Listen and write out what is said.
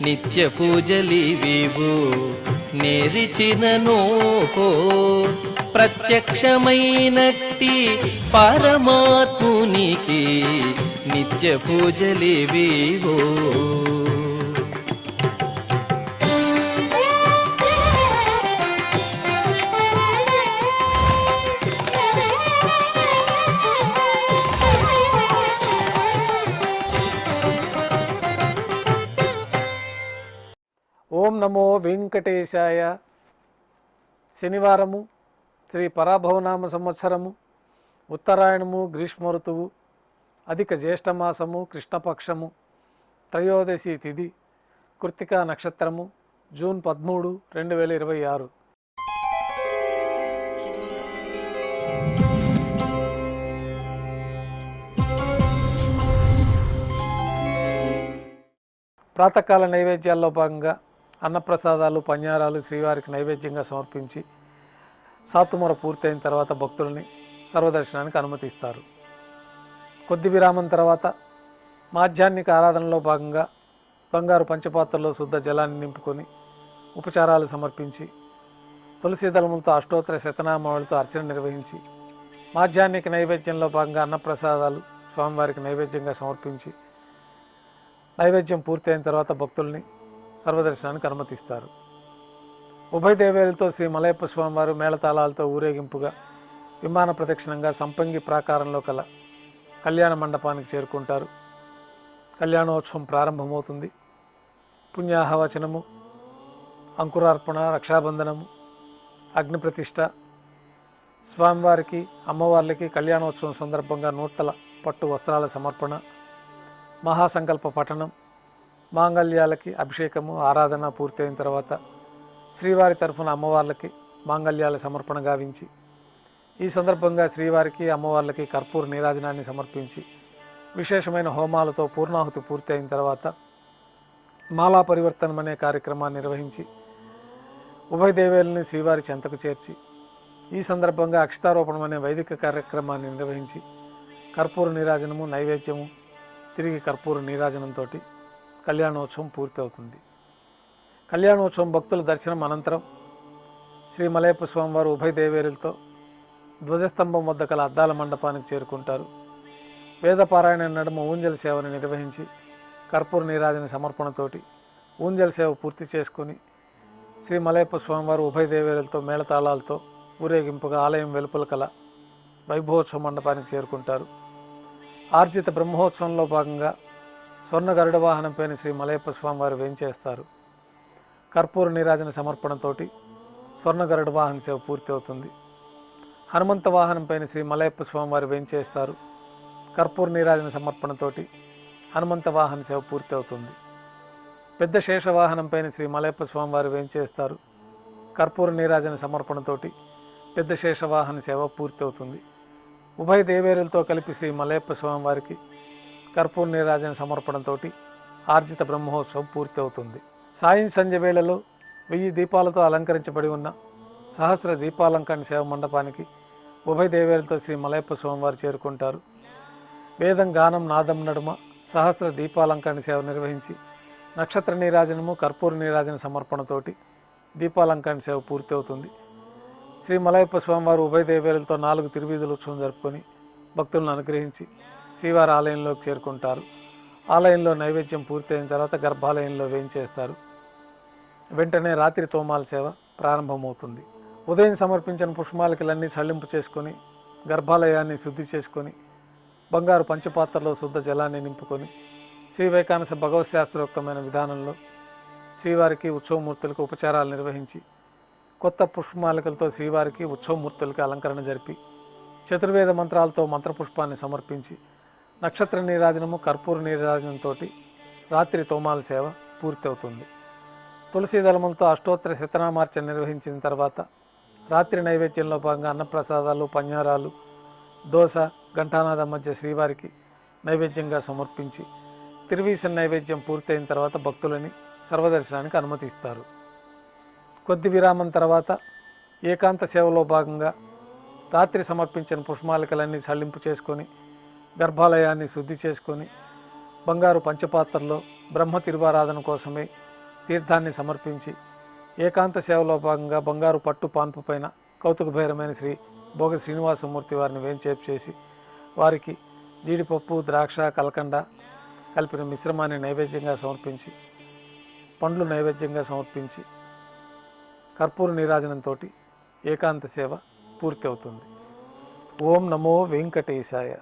నిత్య పూజలివివు నేరిచినను ప్రత్యక్షమైనట్టి పరమాత్మునికి నిత్య పూజలివివో. ఓం నమో వెంకటేశాయ. శనివారము, శ్రీ పరాభవనామ సంవత్సరము, ఉత్తరాయణము, గ్రీష్మ ఋతువు, అధిక జ్యేష్ఠమాసము, కృష్ణపక్షము, త్రయోదశి తిథి, కృత్తికా నక్షత్రము, జూన్ 13, 2026. ప్రాతకాల నైవేద్యాల్లో భాగంగా అన్నప్రసాదాలు, పన్యారాలు శ్రీవారికి నైవేద్యంగా సమర్పించి సాతుమర పూర్తయిన తర్వాత భక్తులని సర్వదర్శనానికి అనుమతిస్తారు. కొద్ది విరామం తర్వాత మాధ్యాహ్నిక ఆరాధనలో భాగంగా బంగారు పంచపాత్రలో శుద్ధ జలాన్ని నింపుకొని ఉపచారాలు సమర్పించి తులసి దళములతో అష్టోత్తర శతనామావళితో అర్చన నిర్వహించి మాధ్యాహ్నిక నైవేద్యంలో భాగంగా అన్నప్రసాదాలు స్వామివారికి నైవేద్యంగా సమర్పించి నైవేద్యం పూర్తయిన తర్వాత భక్తుల్ని సర్వదర్శనానికి అనుమతిస్తారు. ఉభయ దేవేలతో శ్రీ మలయప్ప స్వామివారు మేళతాళాలతో ఊరేగింపుగా విమాన ప్రదక్షిణంగా సంపంగి ప్రాకారంలో కల కళ్యాణ మండపానికి చేరుకుంటారు. కళ్యాణోత్సవం ప్రారంభమవుతుంది. పుణ్యాహవచనము, అంకురార్పణ, రక్షాబంధనము, అగ్నిప్రతిష్ఠ, స్వామివారికి అమ్మవార్లకి కళ్యాణోత్సవం సందర్భంగా నూతన పట్టు వస్త్రాల సమర్పణ, మహాసంకల్ప పఠనం, మాంగళ్యాలకి అభిషేకము, ఆరాధన పూర్తయిన తర్వాత శ్రీవారి తరఫున అమ్మవార్లకి మాంగళ్యాల సమర్పణ గావించి ఈ సందర్భంగా శ్రీవారికి అమ్మవార్లకి కర్పూర నీరాజనాన్ని సమర్పించి విశేషమైన హోమాలతో పూర్ణాహుతి పూర్తయిన తర్వాత మాలా పరివర్తనం అనే కార్యక్రమాన్ని నిర్వహించి ఉభయ దేవేలని శ్రీవారి చెంతకు చేర్చి ఈ సందర్భంగా అక్షతారోపణం అనే వైదిక కార్యక్రమాన్ని నిర్వహించి కర్పూర నీరాజనము, నైవేద్యము, తిరిగి కర్పూర నీరాజనంతో కళ్యాణోత్సవం పూర్తి అవుతుంది. కళ్యాణోత్సవం భక్తుల దర్శనం అనంతరం శ్రీ మలయప్ప స్వామివారు ఉభయ దేవేరులతో ధ్వజస్తంభం వద్ద కల అద్దాల మండపానికి చేరుకుంటారు. వేదపారాయణ నడుమ ఊంజల సేవను నిర్వహించి కర్పూర నీరాజన సమర్పణతోటి ఊంజల సేవ పూర్తి చేసుకుని శ్రీ మలయప్ప స్వామివారు ఉభయ దేవేరులతో మేళతాళాలతో ఊరేగింపుగా ఆలయం వెలుపల కల వైభవోత్సవ మండపానికి చేరుకుంటారు. ఆర్జిత బ్రహ్మోత్సవంలో భాగంగా స్వర్ణ గరుడ వాహనంపైన శ్రీ మలయప్ప స్వామివారు వేంచేస్తారు. కర్పూర నీరాజన సమర్పణతోటి స్వర్ణ గరుడ వాహన సేవ పూర్తి అవుతుంది. హనుమంత వాహనంపైన శ్రీ మలయప్ప స్వామివారు వేంచేస్తారు. కర్పూర నీరాజన సమర్పణతోటి హనుమంత వాహన సేవ పూర్తి అవుతుంది. పెద్ద శేష వాహనంపైన శ్రీ మలయప్ప స్వామివారు వేంచేస్తారు. కర్పూర నీరాజన సమర్పణతోటి పెద్ద శేష వాహన సేవ పూర్తి అవుతుంది. ఉభయ దేవేరులతో కలిపి శ్రీ మలయప్ప స్వామివారికి కర్పూర నీరాజన సమర్పణతో ఆర్జిత బ్రహ్మోత్సవం పూర్తి అవుతుంది. సాయం సంధ్య వేళలో 1000 దీపాలతో అలంకరించబడి ఉన్న సహస్ర దీపాలంకరణ సేవ మండపానికి ఉభయ దేవేరులతో శ్రీ మలయప్ప స్వామివారు చేరుకుంటారు. వేదం, గానం, నాదం నడుమ సహస్ర దీపాలంకరణ సేవ నిర్వహించి నక్షత్ర నీరాజనము, కర్పూర నీరాజన సమర్పణతోటి దీపాలంకరణ సేవ పూర్తి అవుతుంది. శ్రీ మలయప్ప స్వామివారు ఉభయ దేవేరులతో 4 తిరువీధుల ఉత్సవం జరుపుకొని భక్తులను అనుగ్రహించి శ్రీవారి ఆలయంలోకి చేరుకుంటారు. ఆలయంలో నైవేద్యం పూర్తయిన తర్వాత గర్భాలయంలో వేయించేస్తారు. వెంటనే రాత్రి తోమాల సేవ ప్రారంభమవుతుంది. ఉదయం సమర్పించిన పుష్పమాలికలన్నీ సళ్లింపు చేసుకొని గర్భాలయాన్ని శుద్ధి చేసుకొని బంగారు పంచపాత్రలో శుద్ధ జలాన్ని నింపుకొని శ్రీ వైకానస భగవత్ శాస్త్రోక్తమైన విధానంలో శ్రీవారికి ఉత్సవమూర్తులకు ఉపచారాలు నిర్వహించి కొత్త పుష్పమాలికలతో శ్రీవారికి ఉత్సవమూర్తులకు అలంకరణ జరిపి చతుర్వేద మంత్రాలతో మంత్రపుష్పాన్ని సమర్పించి నక్షత్ర నీరాజనము, కర్పూర నీరాజనంతో రాత్రి తోమాల సేవ పూర్తి అవుతుంది. తులసి దళములతో అష్టోత్తర శతనామార్చన నిర్వహించిన తర్వాత రాత్రి నైవేద్యంలో భాగంగా అన్నప్రసాదాలు, పన్యారాలు, దోశ, ఘంటానాదం మధ్య శ్రీవారికి నైవేద్యంగా సమర్పించి తిరువీసన నైవేద్యం పూర్తయిన తర్వాత భక్తులని సర్వదర్శనానికి అనుమతిస్తారు. కొద్ది విరామం తర్వాత ఏకాంత సేవలో భాగంగా రాత్రి సమర్పించిన పుష్పమాలికలన్నీ సళ్లింపు చేసుకొని గర్భాలయాన్ని శుద్ధి చేసుకొని బంగారు పంచపాత్రలో బ్రహ్మ తిరువారాధన కోసమే తీర్థాన్ని సమర్పించి ఏకాంత సేవలో భాగంగా బంగారు పట్టు పాన్పు పైన కౌతుకభైరమైన శ్రీ భోగ శ్రీనివాసమూర్తి వారిని వేంచేపు చేసి వారికి జీడిపప్పు ద్రాక్ష కలకండ కలిపిన మిశ్రమాన్ని నైవేద్యంగా సమర్పించి పండ్లు నైవేద్యంగా సమర్పించి కర్పూర నీరాజనంతో ఏకాంత సేవ పూర్తి అవుతుంది. ఓం నమో వెంకటేశాయ.